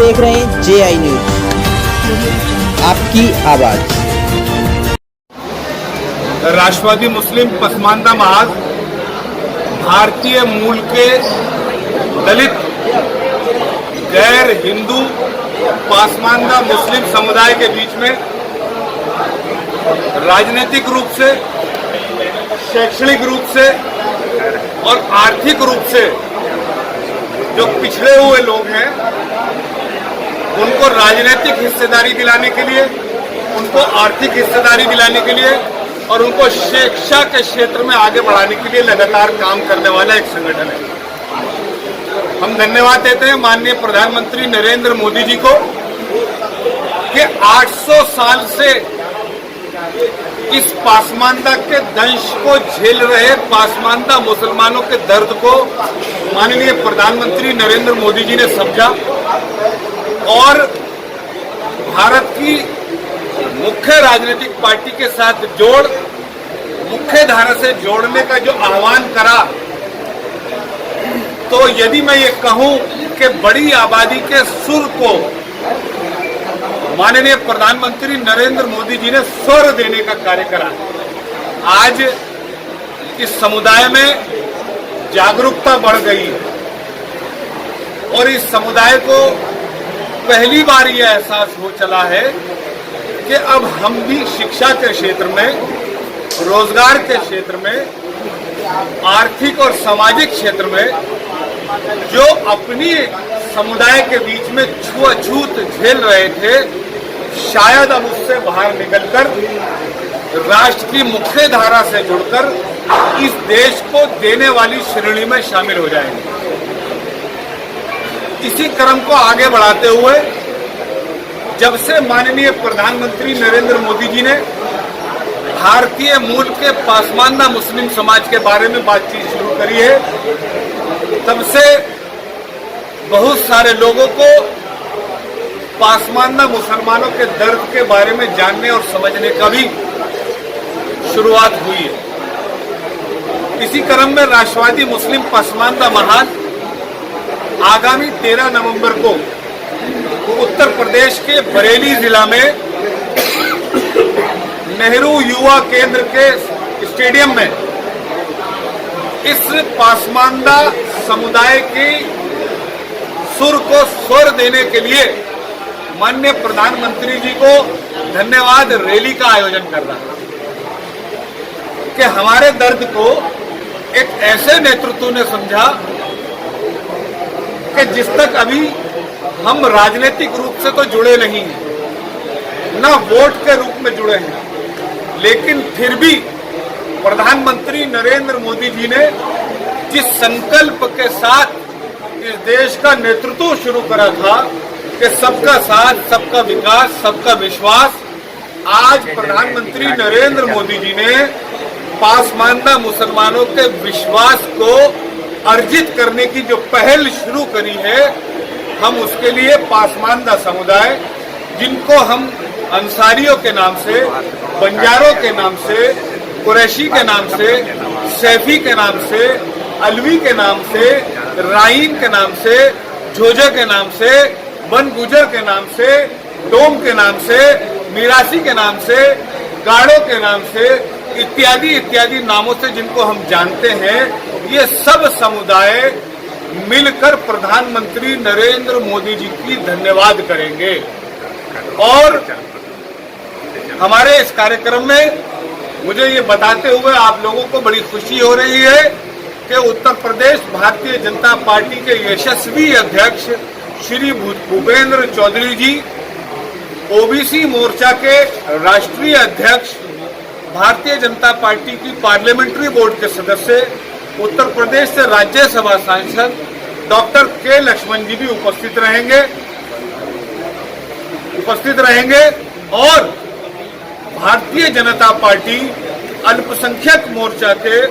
देख रहे हैं JI न्यूज, आपकी आवाज। राष्ट्रवादी मुस्लिम पसमानदा महाज भारतीय मूल के दलित गैर हिंदू पसमानदा मुस्लिम समुदाय के बीच में राजनीतिक रूप से, शैक्षणिक रूप से और आर्थिक रूप से जो पिछड़े हुए लोग हैं उनको राजनीतिक हिस्सेदारी दिलाने के लिए, उनको आर्थिक हिस्सेदारी दिलाने के लिए और उनको शिक्षा के क्षेत्र में आगे बढ़ाने के लिए लगातार काम करने वाला एक संगठन है। हम धन्यवाद देते हैं माननीय प्रधानमंत्री नरेंद्र मोदी जी को कि 800 साल से इस पासमानदा के दंश को झेल रहे पासमानदा मुसलमानों के दर्द को माननीय प्रधानमंत्री नरेंद्र मोदी जी ने समझा और भारत की मुख्य राजनीतिक पार्टी के साथ मुख्य धारा से जोड़ने का जो आह्वान करा, तो यदि मैं ये कहूं कि बड़ी आबादी के सुर को माननीय प्रधानमंत्री नरेंद्र मोदी जी ने स्वर देने का कार्य करा। आज इस समुदाय में जागरूकता बढ़ गई है और इस समुदाय को पहली बार यह एहसास हो चला है कि अब हम भी शिक्षा के क्षेत्र में, रोजगार के क्षेत्र में, आर्थिक और सामाजिक क्षेत्र में जो अपनी समुदाय के बीच में छुआछूत झेल रहे थे, शायद अब उससे बाहर निकलकर राष्ट्र की मुख्य धारा से जुड़कर इस देश को देने वाली श्रेणी में शामिल हो जाएंगे। इसी क्रम को आगे बढ़ाते हुए जब से माननीय प्रधानमंत्री नरेंद्र मोदी जी ने भारतीय मूल के पासमानदा मुस्लिम समाज के बारे में बातचीत शुरू करी है, तब से बहुत सारे लोगों को पासमानदा मुसलमानों के दर्द के बारे में जानने और समझने का भी शुरुआत हुई है। इसी क्रम में राष्ट्रवादी मुस्लिम पसमानदा महाज आगामी 13 नवंबर को उत्तर प्रदेश के बरेली जिला में नेहरू युवा केंद्र के स्टेडियम में इस पासमानदा समुदाय की सुर को स्वर देने के लिए माननीय प्रधानमंत्री जी को धन्यवाद रैली का आयोजन कर रहा है कि हमारे दर्द को एक ऐसे नेतृत्व ने समझा कि जिस तक अभी हम राजनीतिक रूप से तो जुड़े नहीं हैं, न वोट के रूप में जुड़े हैं, लेकिन फिर भी प्रधानमंत्री नरेंद्र मोदी जी ने जिस संकल्प के साथ इस देश का नेतृत्व शुरू करा था कि सबका साथ, सबका विकास, सबका विश्वास, आज प्रधानमंत्री नरेंद्र मोदी जी ने पासमानदा मुसलमानों के विश्वास को अर्जित करने की जो पहल शुरू करी है, हम उसके लिए पासमानदा समुदाय, जिनको हम अंसारियों के नाम से, बंजारों के नाम से, कुरैशी के नाम से, सैफी के नाम से, अलवी के नाम से, राइन के नाम से, झोजे के नाम से, बन गुजर के नाम से, डोम के नाम से, मिरासी के नाम से, गाड़ों के नाम से, इत्यादि इत्यादि नामों से जिनको हम जानते हैं, ये सब समुदाय मिलकर प्रधानमंत्री नरेंद्र मोदी जी की धन्यवाद करेंगे। और हमारे इस कार्यक्रम में मुझे ये बताते हुए आप लोगों को बड़ी खुशी हो रही है कि उत्तर प्रदेश भारतीय जनता पार्टी के यशस्वी अध्यक्ष श्री भूपेंद्र चौधरी जी, ओबीसी मोर्चा के राष्ट्रीय अध्यक्ष, भारतीय जनता पार्टी की पार्लियामेंट्री बोर्ड के सदस्य, उत्तर प्रदेश से राज्यसभा सांसद डॉक्टर के लक्ष्मण जी भी उपस्थित रहेंगे और भारतीय जनता पार्टी अल्पसंख्यक मोर्चा के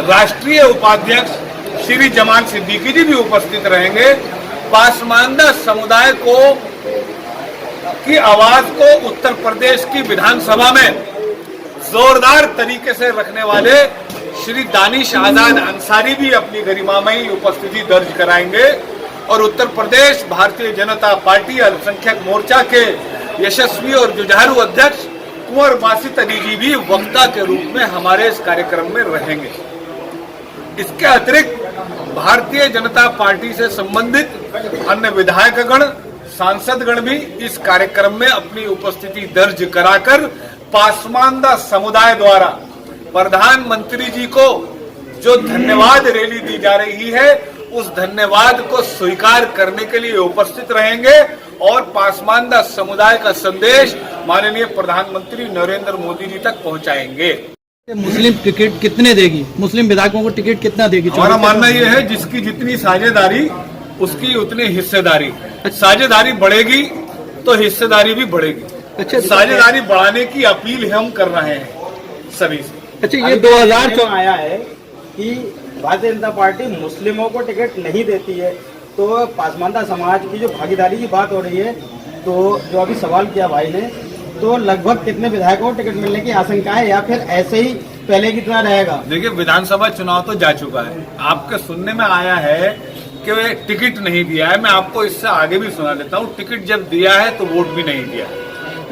राष्ट्रीय उपाध्यक्ष श्री जमान सिद्दीकी जी भी उपस्थित रहेंगे। पासमानदा समुदाय की आवाज को उत्तर प्रदेश की विधानसभा में जोरदार तरीके से रखने वाले श्री दानिश आजाद अंसारी भी अपनी गरिमामयी उपस्थिति दर्ज कराएंगे और उत्तर प्रदेश भारतीय जनता पार्टी अल्पसंख्यक मोर्चा के यशस्वी और जुझारू अध्यक्ष कुंवर बासित अली जी भी वक्ता के रूप में हमारे इस कार्यक्रम में रहेंगे। इसके अतिरिक्त भारतीय जनता पार्टी से संबंधित अन्य विधायकगण, सांसदगण भी इस कार्यक्रम में अपनी उपस्थिति दर्ज कराकर पासमानदा समुदाय द्वारा प्रधानमंत्री जी को जो धन्यवाद रैली दी जा रही है उस धन्यवाद को स्वीकार करने के लिए उपस्थित रहेंगे और पासमानदा समुदाय का संदेश माननीय प्रधानमंत्री नरेंद्र मोदी जी तक पहुंचाएंगे। मुस्लिम टिकट कितने देगी, मुस्लिम विधायकों को टिकट कितना देगी? हमारा मानना यह है जिसकी जितनी साझेदारी उसकी उतनी हिस्सेदारी। साझेदारी बढ़ेगी तो हिस्सेदारी भी बढ़ेगी। अच्छा, साझेदारी बढ़ाने की अपील हम कर रहे हैं सभी से। अच्छा, ये 2014 आया है कि भारतीय जनता पार्टी मुस्लिमों को टिकट नहीं देती है, तो पासमानदा समाज की जो भागीदारी की बात हो रही है, तो जो अभी सवाल किया भाई ने, तो लगभग कितने विधायकों को टिकट मिलने की आशंका है या फिर ऐसे ही पहले की तरह रहेगा? देखिए, विधानसभा चुनाव तो जा चुका है। आपके सुनने में आया है कि वे टिकट नहीं दिया है। मैं आपको इससे आगे भी सुना देता हूँ, टिकट जब दिया है तो वोट भी नहीं दिया।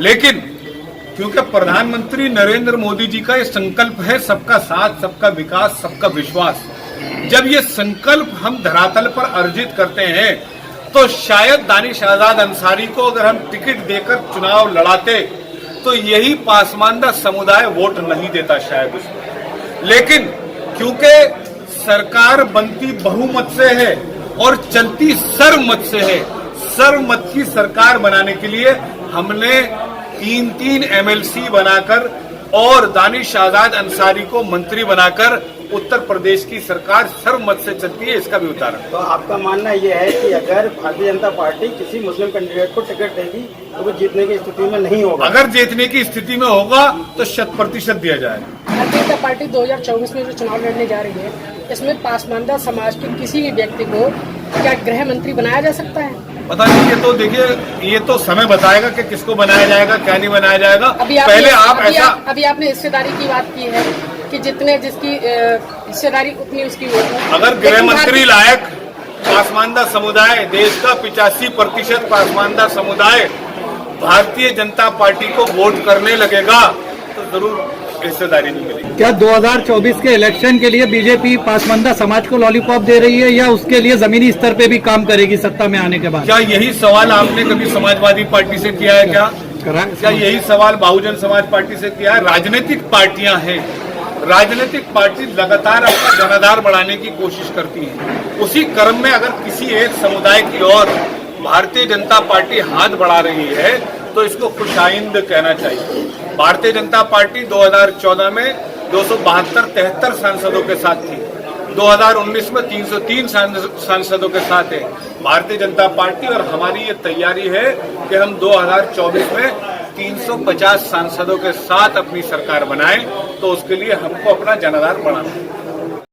लेकिन क्योंकि प्रधानमंत्री नरेंद्र मोदी जी का ये संकल्प है सबका साथ, सबका विकास, सबका विश्वास, जब ये संकल्प हम धरातल पर अर्जित करते हैं तो शायद दानिश आजाद अंसारी को अगर हम टिकट देकर चुनाव लड़ाते तो यही पासमानदा समुदाय वोट नहीं देता शायद उसको। लेकिन क्योंकि सरकार बनती बहुमत से है और चलती सर्वमत से है, सर्वमत की सरकार बनाने के लिए हमने 3 MLC बनाकर और दानिश आजाद अंसारी को मंत्री बनाकर उत्तर प्रदेश की सरकार सर्वमत से चलती है, इसका भी उदाहरण। तो आपका मानना यह है कि अगर भारतीय जनता पार्टी किसी मुस्लिम कैंडिडेट को टिकट देगी तो वो जीतने की स्थिति में नहीं होगा? अगर जीतने की स्थिति में होगा तो 100% दिया जाएगा। भारतीय जनता पार्टी 2024 में जो चुनाव लड़ने जा रही है, इसमें पासमानदा समाज के किसी भी व्यक्ति को क्या गृह मंत्री बनाया जा सकता है? पता नहीं, ये तो देखिए, ये तो समय बताएगा कि किसको बनाया जाएगा, क्या नहीं बनाया जाएगा। पहले अभी आपने हिस्सेदारी की बात की है कि जितने जिसकी हिस्सेदारी उतनी उसकी वोट। अगर गृह मंत्री लायक पासमानदा समुदाय, देश का 85% पासमानदा समुदाय भारतीय जनता पार्टी को वोट करने लगेगा तो जरूर हिस्सेदारी नहीं मिलेगी। क्या 2024 के इलेक्शन के लिए बीजेपी पासमानदा समाज को लॉलीपॉप दे रही है या उसके लिए जमीनी स्तर पे भी काम करेगी सत्ता में आने के बाद? क्या यही सवाल आपने कभी समाजवादी पार्टी से किया है? क्या यही सवाल बहुजन समाज पार्टी से किया है? राजनीतिक पार्टियां हैं, राजनीतिक पार्टी लगातार अपना जनाधार बढ़ाने की कोशिश करती है। उसी क्रम में अगर किसी एक समुदाय की ओर भारतीय जनता पार्टी हाथ बढ़ा रही है तो इसको खुशाइंद कहना चाहिए। भारतीय जनता पार्टी 2014 में 272-73 सांसदों के साथ थी, 2019 में 303 सांसदों के साथ है भारतीय जनता पार्टी, और हमारी ये तैयारी है कि हम 2024 में 350 सांसदों के साथ अपनी सरकार बनाएं, तो उसके लिए हमको अपना जनाधार बढ़ाना है।